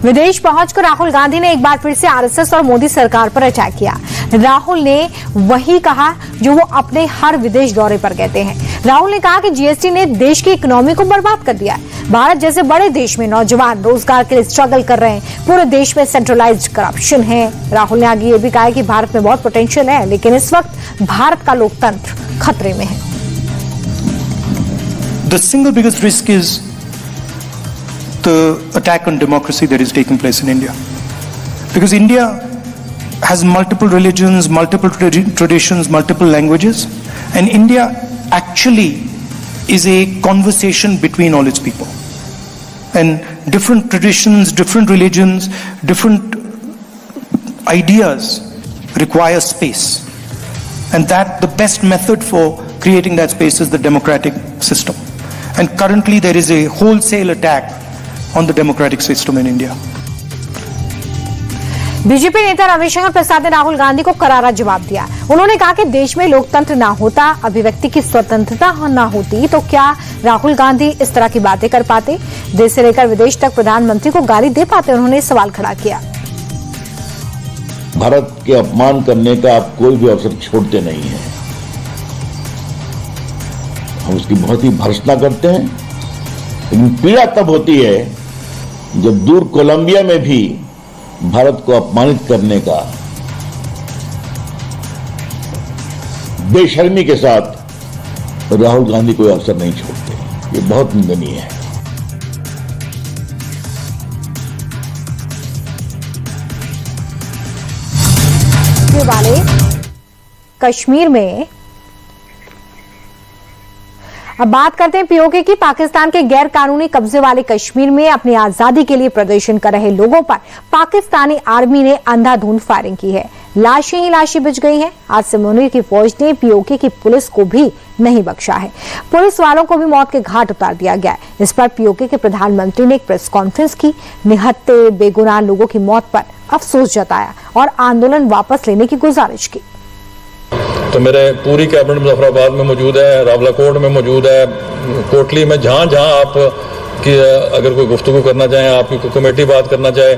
विदेश पहुंचकर राहुल गांधी ने एक बार फिर से आरएसएस और मोदी सरकार पर अटैक किया। राहुल ने वही कहा जो वो अपने हर विदेश दौरे पर कहते हैं। राहुल ने कहा कि जीएसटी ने देश की इकोनॉमी को बर्बाद कर दिया है। भारत जैसे बड़े देश में नौजवान रोजगार के लिए स्ट्रगल कर रहे हैं। पूरे देश में सेंट्रलाइज्ड करप्शन है। राहुल ने आगे ये भी कहा कि भारत में बहुत पोटेंशियल है, लेकिन इस वक्त भारत का लोकतंत्र खतरे में है। The single biggest risk is the attack on democracy that is taking place in India. Because India has multiple religions, multiple traditions, multiple languages, and India actually is a conversation between all its people. And different traditions, different religions, different ideas require space. And that the best method for creating that space is the democratic system. And currently there is a wholesale attack on the democratic system in India. BJP नेता रविशंकर प्रसाद ने राहुल गांधी को करारा जवाब दिया। उन्होंने कहा कि देश में लोकतंत्र ना होता, अभिव्यक्ति की स्वतंत्रता ना होती, तो क्या राहुल गांधी इस तरह की बातें कर पाते? देश से लेकर विदेश तक प्रधानमंत्री को गाली दे पाते? उन्होंने सवाल खड़ा किया। भारत के अपमान करने का आप कोई भी अवसर छोड़ते नहीं है। हम उसकी बहुत ही भर्त्सना करते हैं, लेकिन पीड़ा तब होती है जब दूर कोलंबिया में भी भारत को अपमानित करने का बेशर्मी के साथ राहुल गांधी कोई अवसर नहीं छोड़ते। ये बहुत निंदनीय है। वाले कश्मीर में अब बात करते हैं पीओके की। पाकिस्तान के गैर कानूनी कब्जे वाले कश्मीर में अपनी आजादी के लिए प्रदर्शन कर रहे लोगों पर पाकिस्तानी आर्मी ने अंधाधुंध फायरिंग की है। लाशें ही लाशें बच गई हैं। आज से मुनीर की फौज ने पीओके की पुलिस को भी नहीं बख्शा है। पुलिस वालों को भी मौत के घाट उतार दिया गया है। इस पर पीओके के प्रधानमंत्री ने एक प्रेस कॉन्फ्रेंस की। निहत्थे बेगुनाह लोगों की मौत पर अफसोस जताया और आंदोलन वापस लेने की गुजारिश की। तो मेरे पूरी कैबिनेट मुजफ्फराबाद में मौजूद है, रावलाकोट में मौजूद है, कोटली में, जहाँ जहाँ आप कि अगर कोई गुफ्तगू करना चाहें, आपकी कोई कमेटी बात करना चाहे,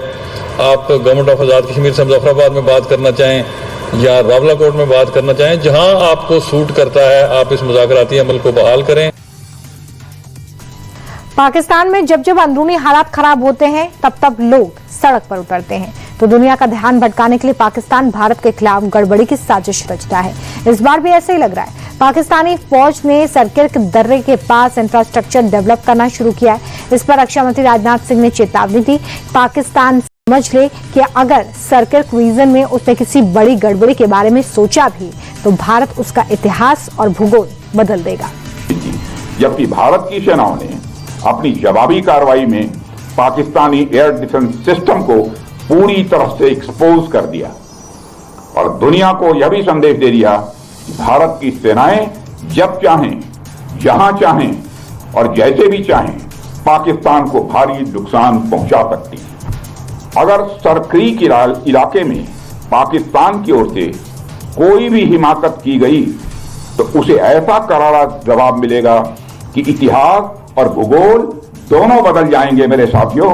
आप गवर्नमेंट ऑफ आज़ाद कश्मीर से मुजफ्फराबाद में बात करना चाहें या रावलाकोट में बात करना चाहें, जहाँ आपको सूट करता है आप इस मुज़ाकराती अमल को बहाल करें। पाकिस्तान में जब जब अंदरूनी हालात खराब होते हैं तब तब लोग सड़क पर उतरते हैं। तो दुनिया का ध्यान भटकाने के लिए पाकिस्तान भारत के खिलाफ गड़बड़ी की साजिश रचता है। इस बार भी ऐसे ही लग रहा है। पाकिस्तानी फौज ने सरकिर्क दर्रे के पास इंफ्रास्ट्रक्चर डेवलप करना शुरू किया है। इस पर रक्षा मंत्री राजनाथ सिंह ने चेतावनी दी। पाकिस्तान समझ ले कि अगर सरकिर्क रीजन में उसने किसी बड़ी गड़बड़ी के बारे में सोचा भी तो भारत उसका इतिहास और भूगोल बदल देगा। जबकि भारत की सेनाओं ने अपनी जवाबी कार्रवाई में पाकिस्तानी एयर डिफेंस सिस्टम को पूरी तरह से एक्सपोज कर दिया और दुनिया को यह भी संदेश दे दिया कि भारत की सेनाएं जब चाहें, जहां चाहें और जैसे भी चाहें पाकिस्तान को भारी नुकसान पहुंचा सकती है। अगर सरक्रीक इलाके में पाकिस्तान की ओर से कोई भी हिमाकत की गई तो उसे ऐसा करारा जवाब मिलेगा कि इतिहास और भूगोल दोनों बदल जाएंगे मेरे साथियों।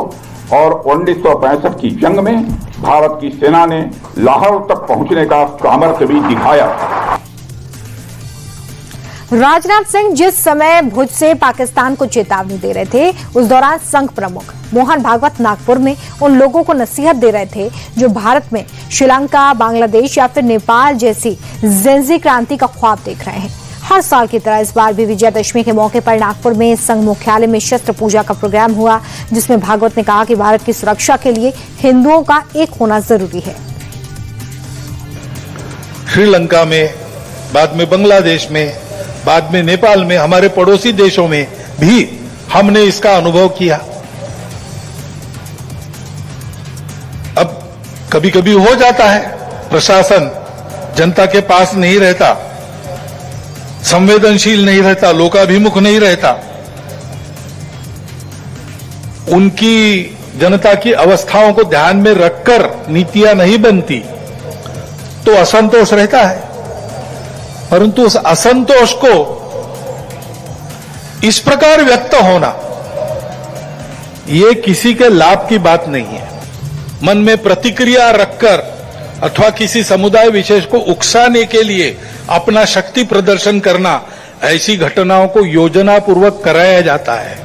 और 1965 की जंग में भारत की सेना ने लाहौर तक पहुंचने का सामर्थ्य भी दिखाया। राजनाथ सिंह जिस समय भुज से पाकिस्तान को चेतावनी दे रहे थे, उस दौरान संघ प्रमुख मोहन भागवत नागपुर में उन लोगों को नसीहत दे रहे थे जो भारत में श्रीलंका, बांग्लादेश या फिर नेपाल जैसी जेंजी क्रांति का ख्वाब देख रहे हैं। हर साल की तरह इस बार भी विजयदशमी के मौके पर नागपुर में संघ मुख्यालय में शस्त्र पूजा का प्रोग्राम हुआ, जिसमें भागवत ने कहा कि भारत की सुरक्षा के लिए हिंदुओं का एक होना जरूरी है। श्रीलंका में, बाद में बांग्लादेश में, बाद में नेपाल में, हमारे पड़ोसी देशों में भी हमने इसका अनुभव किया। अब कभी कभी हो जाता है, प्रशासन जनता के पास नहीं रहता, संवेदनशील नहीं रहता, लोकाभिमुख नहीं रहता, उनकी जनता की अवस्थाओं को ध्यान में रखकर नीतियां नहीं बनती तो असंतोष रहता है। परंतु उस असंतोष को इस प्रकार व्यक्त होना, ये किसी के लाभ की बात नहीं है। मन में प्रतिक्रिया रखकर अथवा किसी समुदाय विशेष को उकसाने के लिए अपना शक्ति प्रदर्शन करना, ऐसी घटनाओं को योजनापूर्वक कराया जाता है।